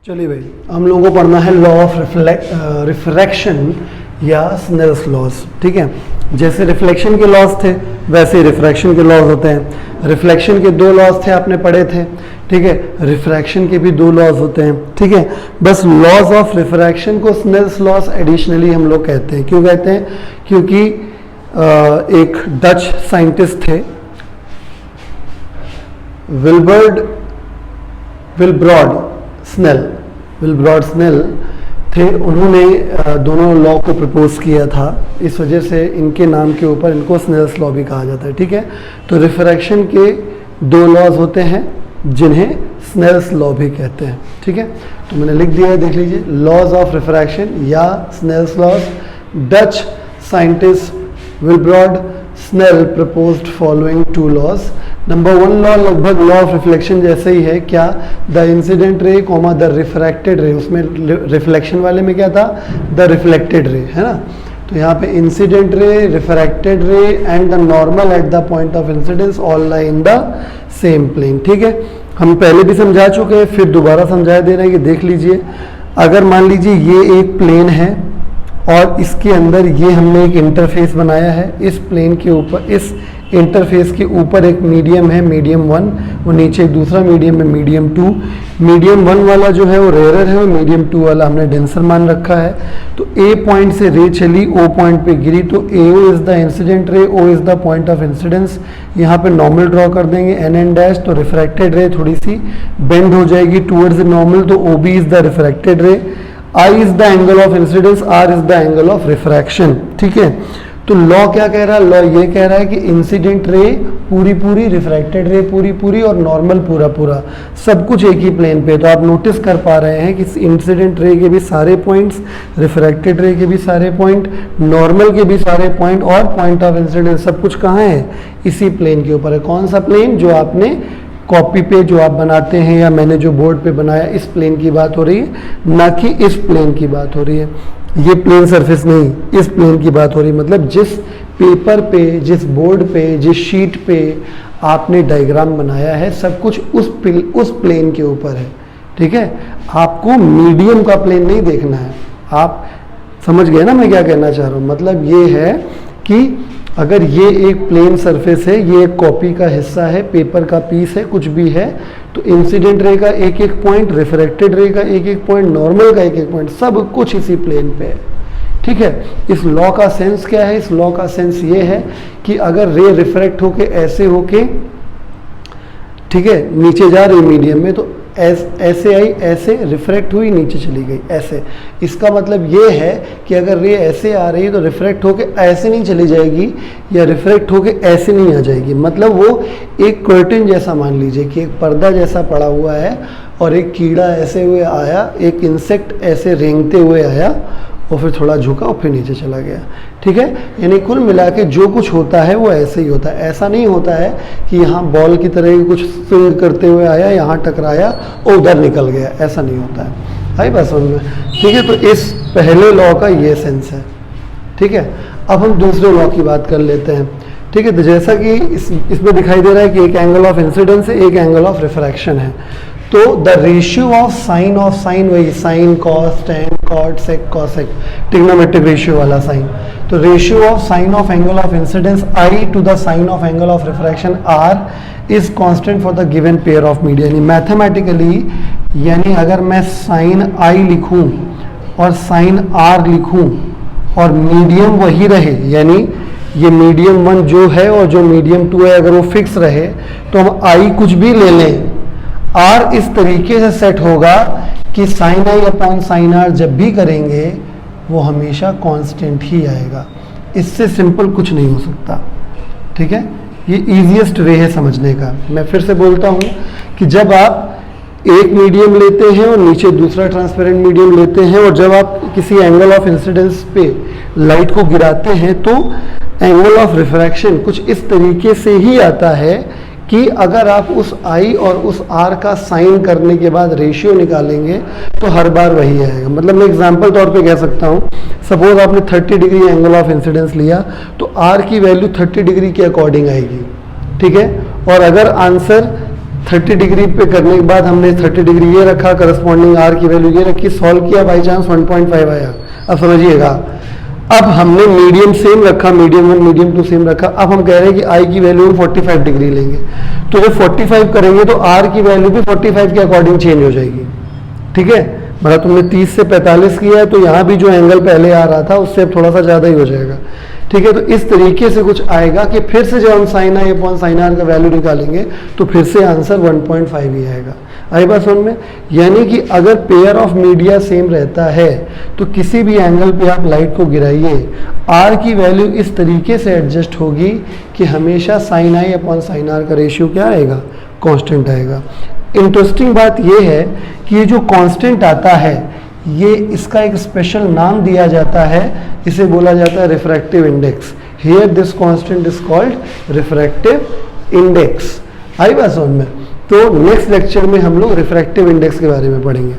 चलिए भाई, हम लोगों को पढ़ना है लॉ ऑफ रिफ्रैक्शन या स्नेल्स लॉज। ठीक है, जैसे रिफ्लेक्शन के लॉज थे वैसे रिफ्रैक्शन के लॉज होते हैं। रिफ्लेक्शन के दो लॉज थे, आपने पढ़े थे। ठीक है, रिफ्रैक्शन के भी दो लॉज होते हैं। ठीक है, बस लॉज ऑफ रिफ्रैक्शन को स्नेल्स लॉज एडिशनली हम लोग कहते हैं। क्यों कहते हैं? क्योंकि एक डच साइंटिस्ट थे विल्ब्रॉड स्नेल थे। उन्होंने दोनों लॉ को प्रपोज किया था, इस वजह से इनके नाम के ऊपर इनको स्नेल्स लॉ भी कहा जाता है। ठीक है, तो रिफ्रैक्शन के दो लॉज होते हैं जिन्हें स्नेल्स लॉ भी कहते हैं। ठीक है, तो मैंने लिख दिया है, देख लीजिए, लॉज ऑफ रिफ्रैक्शन या Snell's laws. Dutch scientist Willebrord Snell proposed following two laws. Number one law लगभग लॉ ऑफ रिफ्लेक्शन जैसे ही है। क्या? The incident ray comma the refracted ray. उसमें रिफ्लेक्शन वाले में क्या था? द रिफ्लेक्टेड रे, है ना। तो यहाँ पे incident ray, refracted ray and the normal at the point of incidence all lie in the same plane. ठीक है, हम पहले भी समझा चुके हैं, फिर दोबारा समझा दे रहे हैं कि देख लीजिए, अगर मान लीजिए ये एक प्लेन है और इसके अंदर ये हमने एक इंटरफेस बनाया है। इस प्लेन के ऊपर, इस इंटरफेस के ऊपर एक मीडियम है, मीडियम 1, वो नीचे एक दूसरा मीडियम है, मीडियम 2। मीडियम 1 वाला जो है वो रेयरर है और मीडियम 2 वाला हमने डेंसर मान रखा है। तो ए पॉइंट से रे चली, ओ पॉइंट पे गिरी, तो AO इज द इंसिडेंट रे, O is the point of incidence. यहाँ पे नॉर्मल ड्रॉ कर देंगे NN डैश, तो रिफ्रैक्टेड रे थोड़ी सी बेंड हो जाएगी टूवर्ड्स द नॉर्मल, तो OB इज द रिफ्रैक्टेड रे, I is the angle of incidence, R is the angle of refraction। ठीक है, तो लॉ क्या कह रहा है? लॉ ये कह रहा है कि इंसिडेंट रे पूरी पूरी, रिफ्रैक्टेड रे पूरी पूरी और नॉर्मल पूरा पूरा, सब कुछ एक ही प्लेन पे। तो आप नोटिस कर पा रहे हैं कि इंसिडेंट रे के भी सारे पॉइंट्स, रिफ्रैक्टेड रे के भी सारे पॉइंट, नॉर्मल के भी सारे पॉइंट और पॉइंट ऑफ इंसिडेंस सब कुछ कहाँ है? इसी प्लेन के ऊपर है। कौन सा प्लेन? जो आपने कॉपी पे जो आप बनाते हैं या मैंने जो बोर्ड पे बनाया, इस प्लेन की बात हो रही है, ना कि इस प्लेन की बात हो रही है। ये प्लेन सरफेस नहीं, इस प्लेन की बात हो रही है। मतलब जिस पेपर पे, जिस बोर्ड पे, जिस शीट पे आपने डायग्राम बनाया है, सब कुछ उस प्लेन के ऊपर है। ठीक है, आपको मीडियम का प्लेन नहीं देखना है। आप समझ गए ना मैं क्या कहना चाह रहा हूँ? मतलब ये है कि अगर ये एक प्लेन सरफेस है, ये एक कॉपी का हिस्सा है, पेपर का पीस है, कुछ भी है, तो इंसिडेंट रे का एक एक पॉइंट, रिफ्रैक्टेड रे का एक एक पॉइंट, नॉर्मल का एक एक पॉइंट, सब कुछ इसी प्लेन पे है। ठीक है, इस लॉ का सेंस क्या है? इस लॉ का सेंस ये है कि अगर रे रिफ्रैक्ट होके ऐसे होके, ठीक है, नीचे जा रही मीडियम में, तो ऐसे आई, ऐसे रिफ्रैक्ट हुई, नीचे चली गई, ऐसे। इसका मतलब ये है कि अगर रे ऐसे आ रही है तो रिफ्रैक्ट होके ऐसे नहीं चली जाएगी, या रिफ्रैक्ट होके ऐसे नहीं आ जाएगी। मतलब वो एक कर्टन जैसा मान लीजिए कि एक पर्दा जैसा पड़ा हुआ है और एक कीड़ा ऐसे हुए आया, एक इंसेक्ट ऐसे रेंगते हुए आया और फिर थोड़ा झुका और फिर नीचे चला गया। ठीक है, यानी कुल मिला के जो कुछ होता है वो ऐसे ही होता है। ऐसा नहीं होता है कि यहाँ बॉल की तरह कुछ स्विंग करते हुए आया, यहाँ टकराया और उधर निकल गया, ऐसा नहीं होता है। आई बात समझ में? ठीक है, तो इस पहले लॉ का ये सेंस है। ठीक है, अब हम दूसरे लॉ की बात कर लेते हैं। ठीक है, तो जैसा कि इसमें दिखाई दे रहा है कि एक एंगल ऑफ इंसिडेंस है, एक एंगल ऑफ रिफ्रैक्शन है। तो द रेशियो ऑफ साइन, वही sine, cos, tan, cot, sec, cosec, trigonometric ratio वाला साइन। तो ratio of sine of angle of incidence I to the sine of angle of refraction R is constant for the given pair of media. यानी mathematically, यानी अगर मैं sign I लिखूं और sign R लिखूं और मीडियम वही रहे, यानी ये मीडियम 1 जो है और जो मीडियम 2 है, अगर वो फिक्स रहे, तो हम I कुछ भी ले लें, R इस तरीके से सेट होगा कि sine I upon sine R जब भी करेंगे वो हमेशा कांस्टेंट ही आएगा। इससे सिंपल कुछ नहीं हो सकता। ठीक है, ये इजीएस्ट वे है समझने का। मैं फिर से बोलता हूँ कि जब आप एक मीडियम लेते हैं और नीचे दूसरा ट्रांसपेरेंट मीडियम लेते हैं, और जब आप किसी एंगल ऑफ इंसिडेंस पे लाइट को गिराते हैं, तो एंगल ऑफ रिफ्रैक्शन कुछ इस तरीके से ही आता है कि अगर आप उस I और उस R का साइन करने के बाद रेशियो निकालेंगे तो हर बार वही आएगा। मतलब मैं एग्जांपल तौर पे कह सकता हूँ, सपोज आपने 30 डिग्री एंगल ऑफ इंसिडेंस लिया, तो R की वैल्यू 30 डिग्री के अकॉर्डिंग आएगी। ठीक है, और अगर आंसर 30 डिग्री पे करने के बाद हमने 30 डिग्री ये रखा, करस्पॉन्डिंग आर की वैल्यू ये रखी, सॉल्व किया, बाई चांस 1.5 आया। अब समझिएगा, अब हमने मीडियम सेम रखा, मीडियम 1 मीडियम 2 सेम रखा। अब हम कह रहे हैं कि आई की वैल्यू हम 45 डिग्री लेंगे, तो जब 45 करेंगे तो आर की वैल्यू भी 45 के अकॉर्डिंग चेंज हो जाएगी। ठीक है, मतलब तुमने 30 से 45 किया है, तो यहाँ भी जो एंगल पहले आ रहा था उससे अब थोड़ा सा ज़्यादा ही हो जाएगा। ठीक है, तो इस तरीके से कुछ आएगा कि फिर से जब हम sine I upon sine R का वैल्यू निकालेंगे तो फिर से आंसर 1.5 ही आएगा। आई बात समझ में? यानी कि अगर पेयर ऑफ मीडिया सेम रहता है तो किसी भी एंगल पे आप लाइट को गिराइए, आर की वैल्यू इस तरीके से एडजस्ट होगी कि हमेशा sine I upon sine R का रेशियो क्या आएगा? कांस्टेंट आएगा। इंटरेस्टिंग बात यह है कि ये जो कांस्टेंट आता है, ये इसका एक स्पेशल नाम दिया जाता है, इसे बोला जाता है refractive index. Here this constant is called refractive index. आई बात समझ में? तो नेक्स्ट लेक्चर में हम लोग रिफ्रैक्टिव इंडेक्स के बारे में पढ़ेंगे।